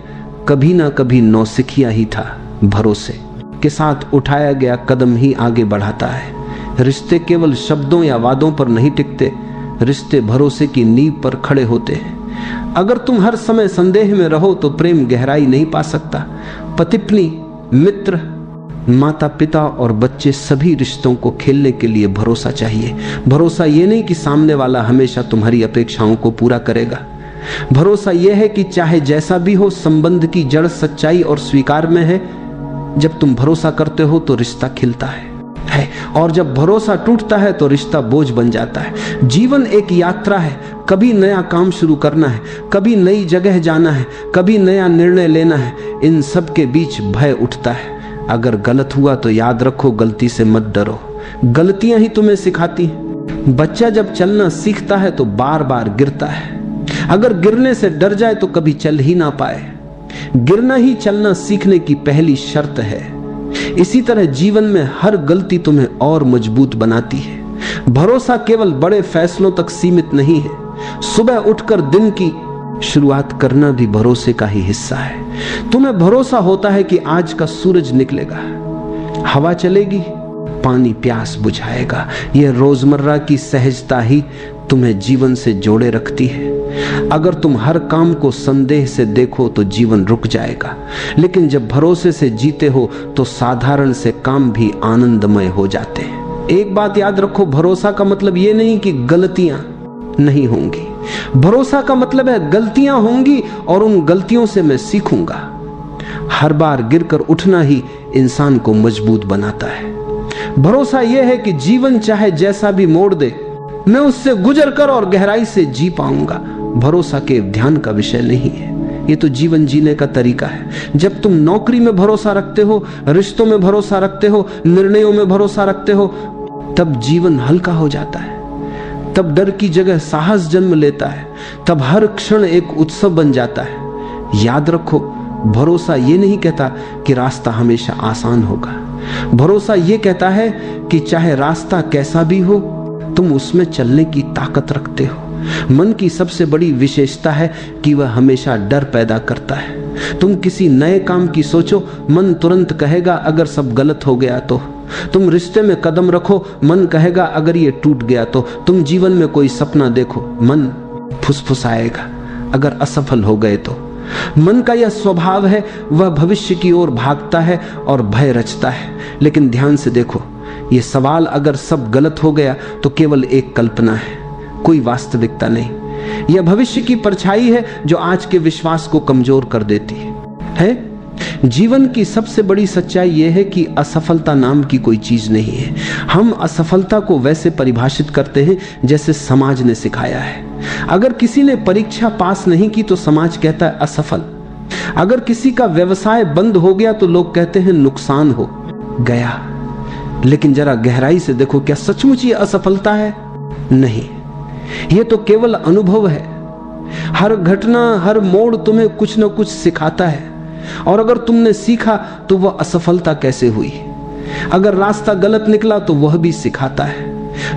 [SPEAKER 1] कभी ना कभी नौसिखिया ही था। भरोसे के साथ उठाया गया कदम ही आगे बढ़ाता है। रिश्ते केवल शब्दों या वादों पर नहीं टिकते, रिश्ते भरोसे की नींव पर खड़े होते हैं। अगर तुम हर समय संदेह में रहो तो प्रेम गहराई नहीं पा सकता। पति पत्नी, मित्र, माता पिता और बच्चे, सभी रिश्तों को खेलने के लिए भरोसा चाहिए। भरोसा ये नहीं कि सामने वाला हमेशा तुम्हारी अपेक्षाओं को पूरा करेगा। भरोसा यह है कि चाहे जैसा भी हो, संबंध की जड़ सच्चाई और स्वीकार में है। जब तुम भरोसा करते हो तो रिश्ता खिलता है, और जब भरोसा टूटता है तो रिश्ता बोझ बन जाता है। जीवन एक यात्रा है, कभी नया काम शुरू करना है, कभी नई जगह जाना है, कभी नया निर्णय लेना है। इन सब के बीच भय उठता है। अगर गलत हुआ तो याद रखो, गलती से मत डरो, गलतियां ही तुम्हें सिखाती हैं। बच्चा जब चलना सीखता है तो बार बार गिरता है। अगर गिरने से डर जाए तो कभी चल ही ना पाए। गिरना ही चलना सीखने की पहली शर्त है। इसी तरह जीवन में हर गलती तुम्हें और मजबूत बनाती है। भरोसा केवल बड़े फैसलों तक सीमित नहीं है। सुबह उठकर दिन की शुरुआत करना भी भरोसे का ही हिस्सा है। तुम्हें भरोसा होता है कि आज का सूरज निकलेगा, हवा चलेगी, पानी प्यास बुझाएगा। यह रोजमर्रा की सहजता ही तुम्हें जीवन से जोड़े रखती है। अगर तुम हर काम को संदेह से देखो तो जीवन रुक जाएगा, लेकिन जब भरोसे से जीते हो तो साधारण से काम भी आनंदमय हो जाते हैं। एक बात याद रखो, भरोसा का मतलब ये नहीं कि गलतियां नहीं होंगी। भरोसा का मतलब है गलतियां होंगी और उन गलतियों से मैं सीखूंगा। हर बार गिरकर उठना ही इंसान को मजबूत बनाता है। भरोसा यह है कि जीवन चाहे जैसा भी मोड़ दे, मैं उससे गुजर कर और गहराई से जी पाऊंगा। भरोसा के ध्यान का विषय नहीं है, ये तो जीवन जीने का तरीका है। जब तुम नौकरी में भरोसा रखते हो, रिश्तों में भरोसा रखते हो, निर्णयों में भरोसा रखते हो, तब जीवन हल्का हो जाता है। तब डर की जगह साहस जन्म लेता है। तब हर क्षण एक उत्सव बन जाता है। याद रखो, भरोसा ये नहीं कहता कि रास्ता हमेशा आसान होगा। भरोसा ये कहता है कि चाहे रास्ता कैसा भी हो, तुम उसमें चलने की ताकत रखते हो। मन की सबसे बड़ी विशेषता है कि वह हमेशा डर पैदा करता है। तुम किसी नए काम की सोचो, मन तुरंत कहेगा अगर सब गलत हो गया तो। तुम रिश्ते में कदम रखो, मन कहेगा अगर ये टूट गया तो। तुम जीवन में कोई सपना देखो, मन फुसफुसाएगा अगर असफल हो गए तो। मन का यह स्वभाव है, वह भविष्य की ओर भागता है और भय रचता है। लेकिन ध्यान से देखो, यह सवाल अगर सब गलत हो गया तो केवल एक कल्पना है, कोई वास्तविकता नहीं। यह भविष्य की परछाई है जो आज के विश्वास को कमजोर कर देती है। जीवन की सबसे बड़ी सच्चाई यह है कि असफलता नाम की कोई चीज नहीं है। हम असफलता को वैसे परिभाषित करते हैं जैसे समाज ने सिखाया है। अगर किसी ने परीक्षा पास नहीं की तो समाज कहता है असफल। अगर किसी का व्यवसाय बंद हो गया तो लोग कहते हैं नुकसान हो गया। लेकिन जरा गहराई से देखो, क्या सचमुच ये असफलता है? नहीं, ये तो केवल अनुभव है। हर घटना, हर मोड़ तुम्हें कुछ न कुछ सिखाता है, और अगर तुमने सीखा तो वह असफलता कैसे हुई। अगर रास्ता गलत निकला तो वह भी सिखाता है।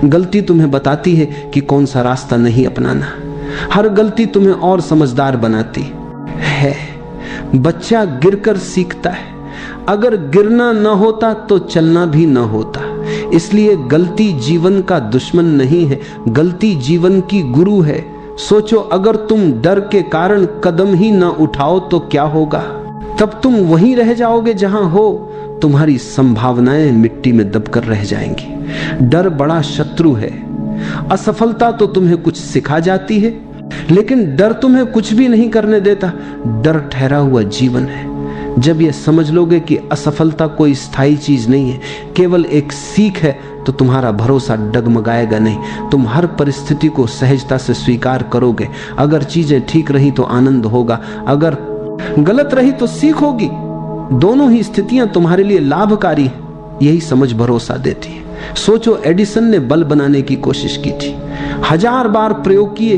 [SPEAKER 1] गलती तुम्हें बताती है कि कौन सा रास्ता नहीं अपनाना। हर गलती तुम्हें और समझदार बनाती है। बच्चा गिरकर सीखता है। अगर गिरना न होता तो चलना भी न होता। इसलिए गलती जीवन का दुश्मन नहीं है, गलती जीवन की गुरु है। सोचो, अगर तुम डर के कारण कदम ही न उठाओ तो क्या होगा? तब तुम वहीं रह जाओगे जहां हो। तुम्हारी संभावनाएं मिट्टी में दबकर रह जाएंगी। डर बड़ा शत्रु है। असफलता तो तुम्हें कुछ सिखा जाती है, लेकिन डर तुम्हें कुछ भी नहीं करने देता। डर ठहरा हुआ जीवन है। जब यह समझ लोगे कि असफलता कोई स्थायी चीज नहीं है, केवल एक सीख है, तो तुम्हारा भरोसा डगमगाएगा नहीं। तुम हर परिस्थिति को सहजता से स्वीकार करोगे। अगर चीजें ठीक रही तो आनंद होगा, अगर गलत रही तो सीख होगी। दोनों ही स्थितियां तुम्हारे लिए लाभकारी हैं। यही समझ भरोसा देती है। सोचो, एडिसन ने बल्ब बनाने की कोशिश की थी। 1000 बार प्रयोग किए,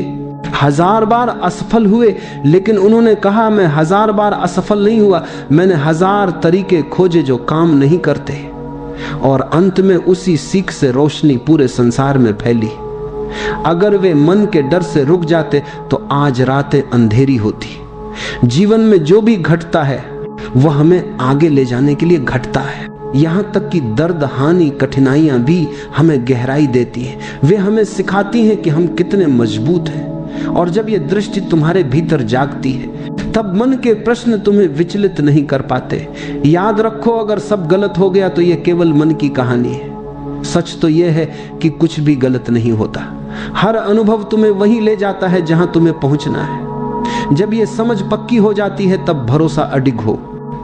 [SPEAKER 1] 1000 बार असफल हुए, लेकिन उन्होंने कहा, मैं 1000 बार असफल नहीं हुआ, मैंने 1000 तरीके खोजे जो काम नहीं करते। और अंत में उसी सीख से रोशनी पूरे संसार में फैली। अगर वे मन के डर से रुक जाते तो आज रातें अंधेरी होती। जीवन में जो भी घटता है वह हमें आगे ले जाने के लिए घटता है। यहां तक कि दर्द, हानि, कठिनाइयां भी हमें गहराई देती हैं। वे हमें सिखाती हैं कि हम कितने मजबूत हैं। और जब यह दृष्टि तुम्हारे भीतर जागती है, तब मन के प्रश्न तुम्हें विचलित नहीं कर पाते। याद रखो, अगर सब गलत हो गया तो यह केवल मन की कहानी है। सच तो यह है कि कुछ भी गलत नहीं होता। हर अनुभव तुम्हें वहीं ले जाता है जहां तुम्हें पहुंचना है। जब यह समझ पक्की हो जाती है, तब भरोसा अडिग हो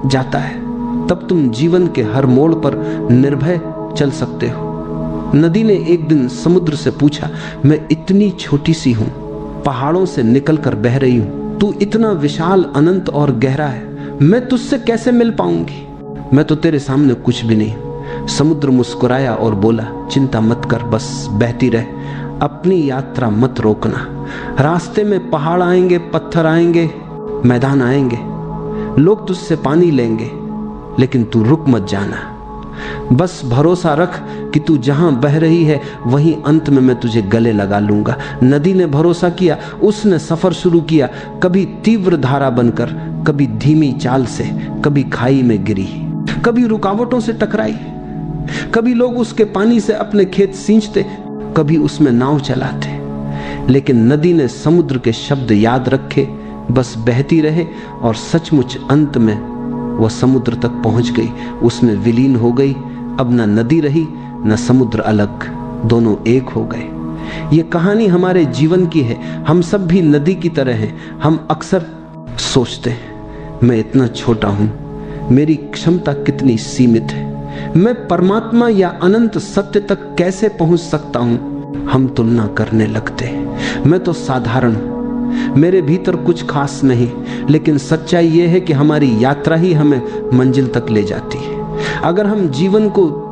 [SPEAKER 1] जाता है। तब तुम जीवन के हर मोड़ पर निर्भय चल सकते हो। नदी ने एक दिन समुद्र से पूछा, मैं इतनी छोटी सी हूं, पहाड़ों से निकलकर बह रही हूं, तू इतना विशाल, अनंत और गहरा है, मैं तुझसे कैसे मिल पाऊंगी? मैं तो तेरे सामने कुछ भी नहीं। समुद्र मुस्कुराया और बोला, चिंता मत कर, बस बहती रह, अपनी यात्रा मत रोकना। रास्ते में पहाड़ आएंगे, पत्थर आएंगे, मैदान आएंगे, लोग तुझसे पानी लेंगे, लेकिन तू रुक मत जाना। बस भरोसा रख कि तू जहां बह रही है वहीं अंत में मैं तुझे गले लगा लूंगा। नदी ने भरोसा किया, उसने सफर शुरू किया, कभी तीव्र धारा बनकर, कभी धीमी चाल से, कभी खाई में गिरी, कभी रुकावटों से टकराई, कभी लोग उसके पानी से अपने खेत सींचते, कभी उसमें नाव चलाते। लेकिन नदी ने समुद्र के शब्द याद रखे, बस बहती रहे, और सचमुच अंत में वह समुद्र तक पहुंच गई, उसमें विलीन हो गई। अब न नदी रही न समुद्र अलग, दोनों एक हो गए। ये कहानी हमारे जीवन की है। हम सब भी नदी की तरह हैं। हम अक्सर सोचते हैं, मैं इतना छोटा हूं, मेरी क्षमता कितनी सीमित है, मैं परमात्मा या अनंत सत्य तक कैसे पहुंच सकता हूं। हम तुलना करने लगते हैं, मैं तो साधारण हूं, मेरे भीतर कुछ खास नहीं। लेकिन सच्चाई यह है कि हमारी यात्रा ही हमें मंजिल तक ले जाती है। अगर हम जीवन को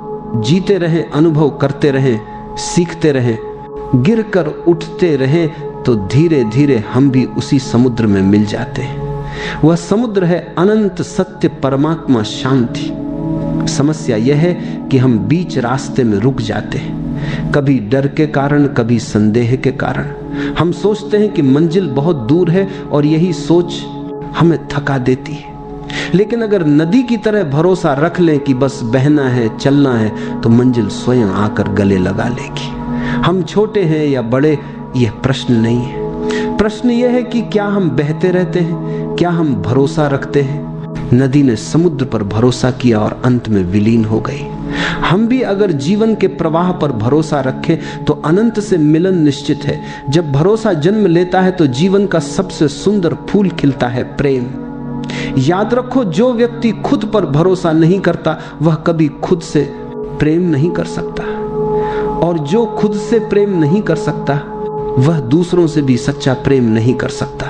[SPEAKER 1] जीते रहें, अनुभव करते रहें, सीखते रहें, गिरकर उठते रहें, तो धीरे धीरे हम भी उसी समुद्र में मिल जाते हैं। वह समुद्र है अनंत सत्य, परमात्मा, शांति। समस्या यह है कि हम बीच रास्ते में रुक जाते हैं, कभी डर के कारण, कभी संदेह के कारण। हम सोचते हैं कि मंजिल बहुत दूर है और यही सोच हमें थका देती है। लेकिन अगर नदी की तरह भरोसा रख लें कि बस बहना है, चलना है, तो मंजिल स्वयं आकर गले लगा लेगी। हम छोटे हैं या बड़े, यह प्रश्न नहीं है। प्रश्न यह है कि क्या हम बहते रहते हैं, क्या हम भरोसा रखते हैं। नदी ने समुद्र पर भरोसा किया और अंत में विलीन हो गई। हम भी अगर जीवन के प्रवाह पर भरोसा रखें तो अनंत से मिलन निश्चित है। जब भरोसा जन्म लेता है तो जीवन का सबसे सुंदर फूल खिलता है, प्रेम। याद रखो, जो व्यक्ति खुद पर भरोसा नहीं करता वह कभी खुद से प्रेम नहीं कर सकता, और जो खुद से प्रेम नहीं कर सकता वह दूसरों से भी सच्चा प्रेम नहीं कर सकता।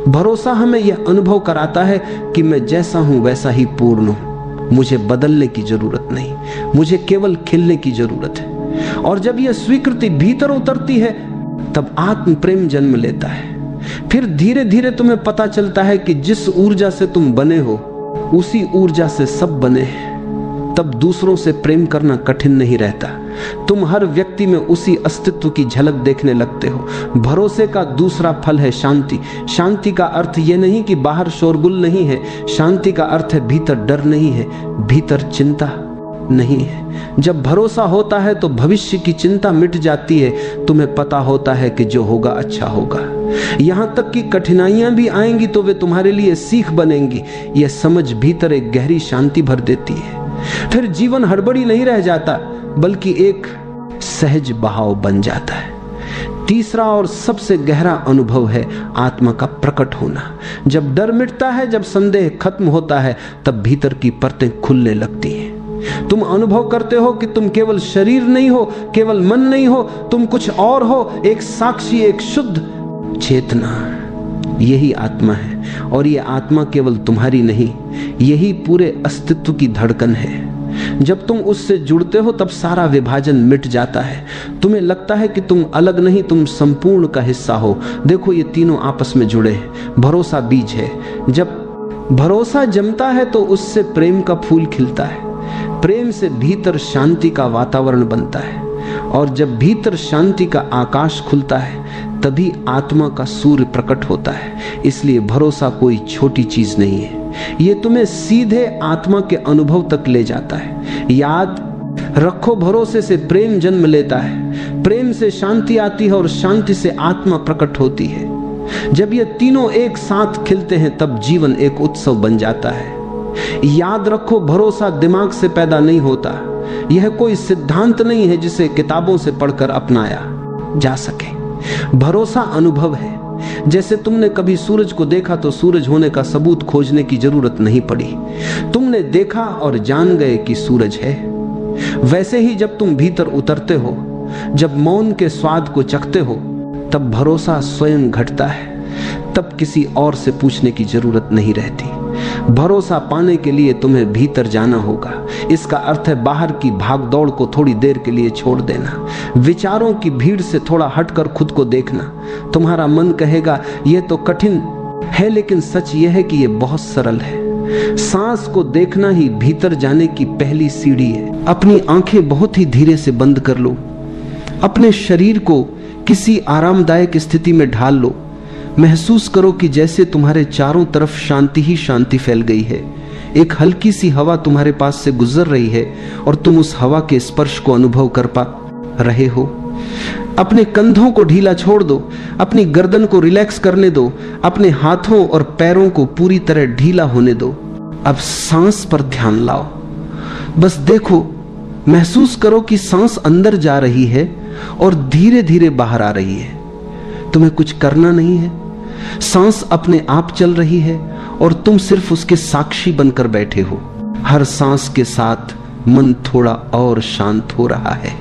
[SPEAKER 1] भरोसा हमें यह अनुभव कराता है कि मैं जैसा हूं वैसा ही पूर्ण हूं। मुझे बदलने की जरूरत नहीं, मुझे केवल खिलने की जरूरत है। और जब यह स्वीकृति भीतर उतरती है तब आत्म प्रेम जन्म लेता है। फिर धीरे धीरे तुम्हें पता चलता है कि जिस ऊर्जा से तुम बने हो उसी ऊर्जा से सब बने हैं। तब दूसरों से प्रेम करना कठिन नहीं रहता। तुम हर व्यक्ति में उसी अस्तित्व की झलक देखने लगते हो। भरोसे का दूसरा फल है शांति। शांति का अर्थ यह नहीं कि बाहर शोरगुल नहीं है, शांति का अर्थ है भीतर डर नहीं है, भीतर चिंता नहीं है। जब भरोसा होता है तो भविष्य की चिंता मिट जाती है। तुम्हें पता होता है कि जो होगा अच्छा होगा। यहां तक कि कठिनाइयां भी आएंगी तो वे तुम्हारे लिए सीख बनेंगी। यह समझ भीतर एक गहरी शांति भर देती है। फिर जीवन हड़बड़ी नहीं रह जाता बल्कि एक सहज बहाव बन जाता है। तीसरा और सबसे गहरा अनुभव है आत्मा का प्रकट होना। जब डर मिटता है, जब संदेह खत्म होता है, तब भीतर की परतें खुलने लगती हैं। तुम अनुभव करते हो कि तुम केवल शरीर नहीं हो, केवल मन नहीं हो, तुम कुछ और हो, एक साक्षी, एक शुद्ध चेतना। यही आत्मा है और यह आत्मा केवल तुम्हारी नहीं, यही पूरे अस्तित्व की धड़कन है। जब तुम उससे जुड़ते हो तब सारा विभाजन मिट जाता है। तुम्हें लगता है कि तुम अलग नहीं, तुम संपूर्ण का हिस्सा हो। देखो, ये तीनों आपस में जुड़े हैं। भरोसा बीज है। जब भरोसा जमता है तो उससे प्रेम का फूल खिलता है। प्रेम से भीतर शांति का वातावरण बनता है और जब भीतर शांति का आकाश खुलता है तभी आत्मा का सूर्य प्रकट होता है। इसलिए भरोसा कोई छोटी चीज नहीं है, ये तुम्हें सीधे आत्मा के अनुभव तक ले जाता है। याद रखो, भरोसे से प्रेम जन्म लेता है, प्रेम से शांति आती है और शांति से आत्मा प्रकट होती है। जब ये तीनों एक साथ खिलते हैं तब जीवन एक उत्सव बन जाता है। याद रखो, भरोसा दिमाग से पैदा नहीं होता। यह कोई सिद्धांत नहीं है जिसे किताबों से पढ़कर अपनाया जा सके। भरोसा अनुभव है। जैसे तुमने कभी सूरज को देखा तो सूरज होने का सबूत खोजने की जरूरत नहीं पड़ी। तुमने देखा और जान गए कि सूरज है। वैसे ही जब तुम भीतर उतरते हो, जब मौन के स्वाद को चखते हो, तब भरोसा स्वयं घटता है। तब किसी और से पूछने की जरूरत नहीं रहती। भरोसा पाने के लिए तुम्हें भीतर जाना होगा। इसका अर्थ है बाहर की भागदौड़ को थोड़ी देर के लिए छोड़ देना, विचारों की भीड़ से थोड़ा हटकर खुद को देखना। तुम्हारा मन कहेगा यह तो कठिन है, लेकिन सच यह है कि यह बहुत सरल है। सांस को देखना ही भीतर जाने की पहली सीढ़ी है। अपनी आंखें बहुत ही धीरे से बंद कर लो। अपने शरीर को किसी आरामदायक स्थिति में ढाल लो। महसूस करो कि जैसे तुम्हारे चारों तरफ शांति ही शांति फैल गई है। एक हल्की सी हवा तुम्हारे पास से गुजर रही है और तुम उस हवा के स्पर्श को अनुभव कर पा रहे हो। अपने कंधों को ढीला छोड़ दो, अपनी गर्दन को रिलैक्स करने दो, अपने हाथों और पैरों को पूरी तरह ढीला होने दो। अब सांस पर ध्यान लाओ। बस देखो, महसूस करो कि सांस अंदर जा रही है और धीरे धीरे बाहर आ रही है। तुम्हें कुछ करना नहीं है, सांस अपने आप चल रही है और तुम सिर्फ उसके साक्षी बनकर बैठे हो। हर सांस के साथ मन थोड़ा और शांत हो रहा है,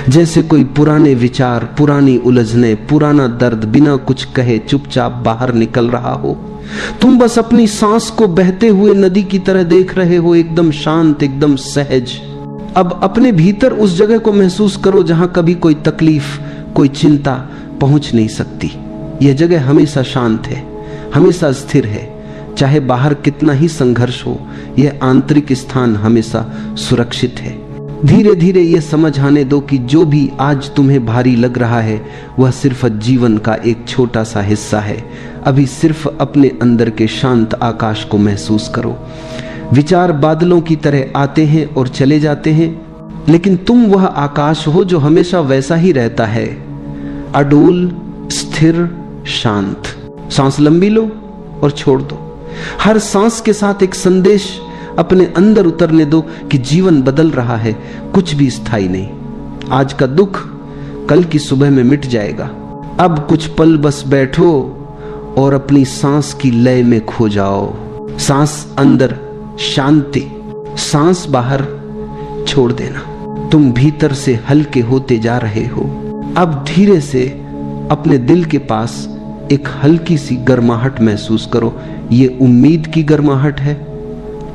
[SPEAKER 1] जैसे कोई पुराने विचार, पुरानी उलझने, पुराना दर्द बिना कुछ कहे चुपचाप बाहर निकल रहा हो। तुम बस अपनी सांस को बहते हुए नदी की तरह देख रहे हो, एकदम शांत, एकदम सहज। अब अपने भीतर उस जगह को महसूस करो जहां कभी कोई तकलीफ, कोई चिंता पहुंच नहीं सकती। यह जगह हमेशा शांत है, हमेशा स्थिर है। चाहे बाहर कितना ही संघर्ष हो, यह आंतरिक स्थान हमेशा सुरक्षित है। धीरे धीरे यह समझ आने दो कि जो भी आज तुम्हें भारी लग रहा है वह सिर्फ जीवन का एक छोटा सा हिस्सा है। अभी सिर्फ अपने अंदर के शांत आकाश को महसूस करो। विचार बादलों की तरह आते हैं और चले जाते हैं, लेकिन तुम वह आकाश हो जो हमेशा वैसा ही रहता है, अडोल, स्थिर, शांत। सांस लंबी लो और छोड़ दो। हर सांस के साथ एक संदेश अपने अंदर उतरने दो कि जीवन बदल रहा है, कुछ भी स्थायी नहीं। आज का दुख कल की सुबह में मिट जाएगा। अब कुछ पल बस बैठो और अपनी सांस की लय में खो जाओ। सांस अंदर शांति, सांस बाहर छोड़ देना। तुम भीतर से हल्के होते जा रहे हो। अब धीरे से अपने दिल के पास एक हल्की सी गर्माहट महसूस करो। ये उम्मीद की गर्माहट है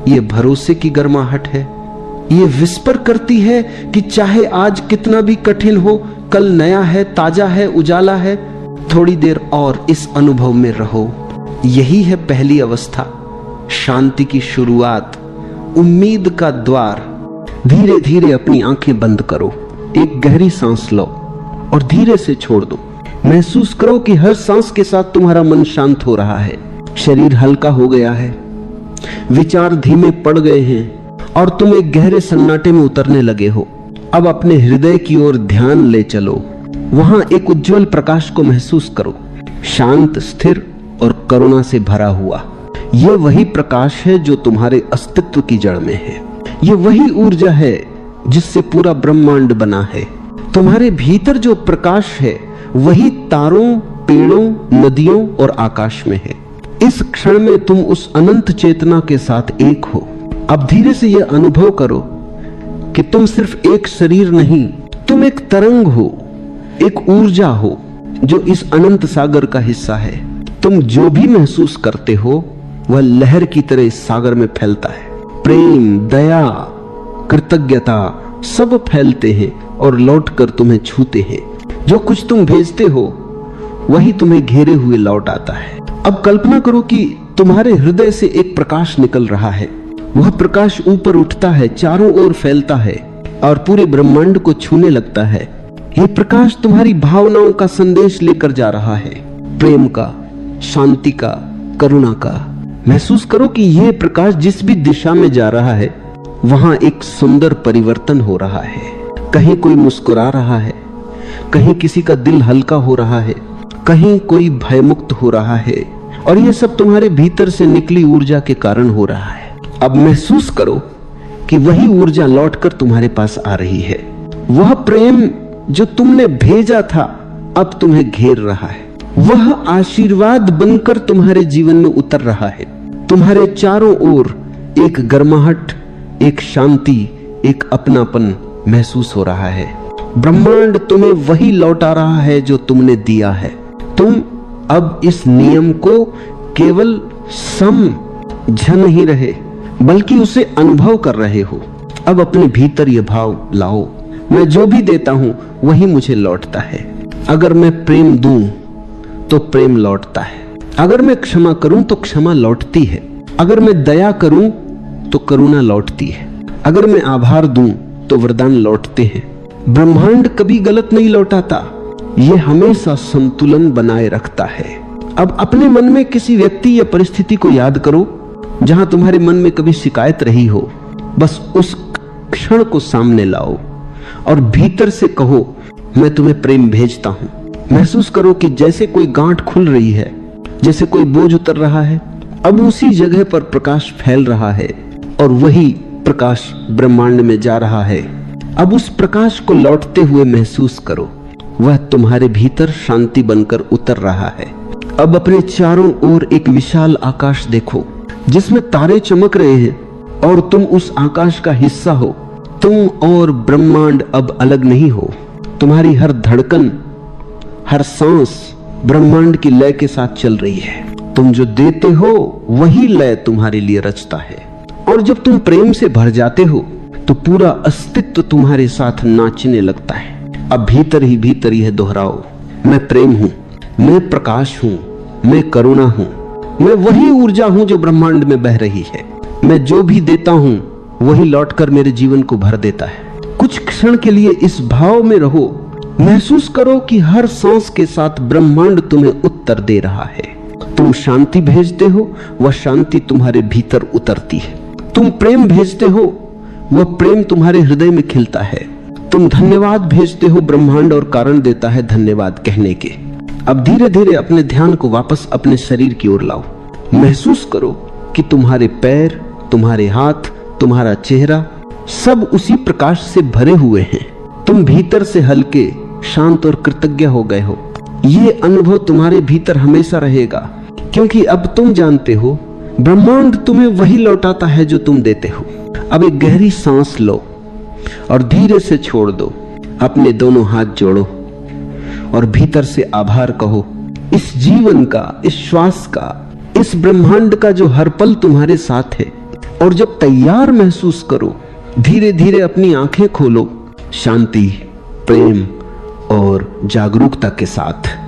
[SPEAKER 1] ये भरोसे की गर्माहट है। ये विस्पर करती है कि चाहे आज कितना भी कठिन हो, कल नया है, ताजा है, उजाला है। थोड़ी देर और इस अनुभव में रहो। यही है पहली अवस्था, शांति की शुरुआत, उम्मीद का द्वार। धीरे धीरे अपनी आंखें बंद करो, एक गहरी सांस लो और धीरे से छोड़ दो। महसूस करो कि हर सांस के साथ तुम्हारा मन शांत हो रहा है, शरीर हल्का हो गया है, विचार धीमे पड़ गए हैं और तुम एक गहरे सन्नाटे में उतरने लगे हो। अब अपने हृदय की ओर ध्यान ले चलो। वहां एक उज्जवल प्रकाश को महसूस करो, शांत, स्थिर और करुणा से भरा हुआ। यह वही प्रकाश है जो तुम्हारे अस्तित्व की जड़ में है। यह वही ऊर्जा है जिससे पूरा ब्रह्मांड बना है। तुम्हारे भीतर जो प्रकाश है वही तारों, पेड़ों, नदियों और आकाश में है। इस क्षण में तुम उस अनंत चेतना के साथ एक हो। अब धीरे से यह अनुभव करो कि तुम सिर्फ एक शरीर नहीं, तुम एक तरंग हो, एक ऊर्जा हो जो इस अनंत सागर का हिस्सा है। तुम जो भी महसूस करते हो वह लहर की तरह इस सागर में फैलता है। प्रेम, दया, कृतज्ञता सब फैलते हैं और लौटकर तुम्हें छूते हैं। जो कुछ तुम भेजते हो वही तुम्हें घेरे हुए लौट आता है। अब कल्पना करो कि तुम्हारे हृदय से एक प्रकाश निकल रहा है। वह प्रकाश ऊपर उठता है, चारों ओर फैलता है और पूरे ब्रह्मांड को छूने लगता है। यह प्रकाश तुम्हारी भावनाओं का संदेश लेकर जा रहा है, प्रेम का, शांति का, करुणा का। महसूस करो कि यह प्रकाश जिस भी दिशा में जा रहा है वहां एक सुंदर परिवर्तन हो रहा है। कहीं कोई मुस्कुरा रहा है, कहीं किसी का दिल हल्का हो रहा है, कहीं कोई भयमुक्त हो रहा है और यह सब तुम्हारे भीतर से निकली ऊर्जा के कारण हो रहा है। अब महसूस करो कि वही ऊर्जा लौटकर तुम्हारे पास आ रही है। वह प्रेम जो तुमने भेजा था अब तुम्हें घेर रहा है। वह आशीर्वाद बनकर तुम्हारे जीवन में उतर रहा है। तुम्हारे चारों ओर एक गर्माहट, एक शांति, एक अपनापन महसूस हो रहा है। ब्रह्मांड तुम्हें वही लौटा रहा है जो तुमने दिया है। तुम अब इस नियम को केवल समझ नहीं रहे बल्कि उसे अनुभव कर रहे हो। अब अपने भीतर यह भाव लाओ, मैं जो भी देता हूं वही मुझे लौटता है। अगर मैं प्रेम दूं तो प्रेम लौटता है। अगर मैं क्षमा करूं तो क्षमा लौटती है। अगर मैं दया करूं तो करुणा लौटती है। अगर मैं आभार दूं तो वरदान लौटते हैं। ब्रह्मांड कभी गलत नहीं लौटाता, यह हमेशा संतुलन बनाए रखता है। अब अपने मन में किसी व्यक्ति या परिस्थिति को याद करो जहां तुम्हारे मन में कभी शिकायत रही हो। बस उस क्षण को सामने लाओ और भीतर से कहो, मैं तुम्हें प्रेम भेजता हूं। महसूस करो कि जैसे कोई गांठ खुल रही है, जैसे कोई बोझ उतर रहा है। अब उसी जगह पर प्रकाश फैल रहा है और वही प्रकाश ब्रह्मांड में जा रहा है। अब उस प्रकाश को लौटते हुए महसूस करो, वह तुम्हारे भीतर शांति बनकर उतर रहा है। अब अपने चारों ओर एक विशाल आकाश देखो जिसमें तारे चमक रहे हैं और तुम उस आकाश का हिस्सा हो। तुम और ब्रह्मांड अब अलग नहीं हो। तुम्हारी हर धड़कन, हर सांस ब्रह्मांड की लय के साथ चल रही है। तुम जो देते हो वही लय तुम्हारे लिए रचता है। और जब तुम प्रेम से भर जाते हो तो पूरा अस्तित्व तुम्हारे साथ नाचने लगता है। अब भीतर ही भीतर यह दोहराओ, मैं प्रेम हूं, मैं प्रकाश हूं, मैं करुणा हूं, मैं वही ऊर्जा हूं जो ब्रह्मांड में बह रही है। मैं जो भी देता हूं वही लौटकर मेरे जीवन को भर देता है। कुछ क्षण के लिए इस भाव में रहो। महसूस करो कि हर सांस के साथ ब्रह्मांड तुम्हें उत्तर दे रहा है। तुम शांति भेजते हो, वह शांति तुम्हारे भीतर उतरती है। तुम प्रेम भेजते हो, वह प्रेम तुम्हारे हृदय में खिलता है। तुम धन्यवाद भेजते हो, ब्रह्मांड और कारण देता है धन्यवाद कहने के। अब धीरे धीरे अपने ध्यान को वापस अपने शरीर की ओर लाओ। महसूस करो कि तुम्हारे पैर, तुम्हारे हाथ, तुम्हारा चेहरा सब उसी प्रकाश से भरे हुए हैं। तुम भीतर से हल्के, शांत और कृतज्ञ हो गए हो। यह अनुभव तुम्हारे भीतर हमेशा रहेगा क्योंकि अब तुम जानते हो ब्रह्मांड तुम्हें वही लौटाता है जो तुम देते हो। अब एक गहरी सांस लो और धीरे से छोड़ दो। अपने दोनों हाथ जोड़ो और भीतर से आभार कहो इस जीवन का, इस श्वास का, इस ब्रह्मांड का जो हर पल तुम्हारे साथ है। और जब तैयार महसूस करो, धीरे धीरे अपनी आंखें खोलो, शांति, प्रेम और जागरूकता के साथ।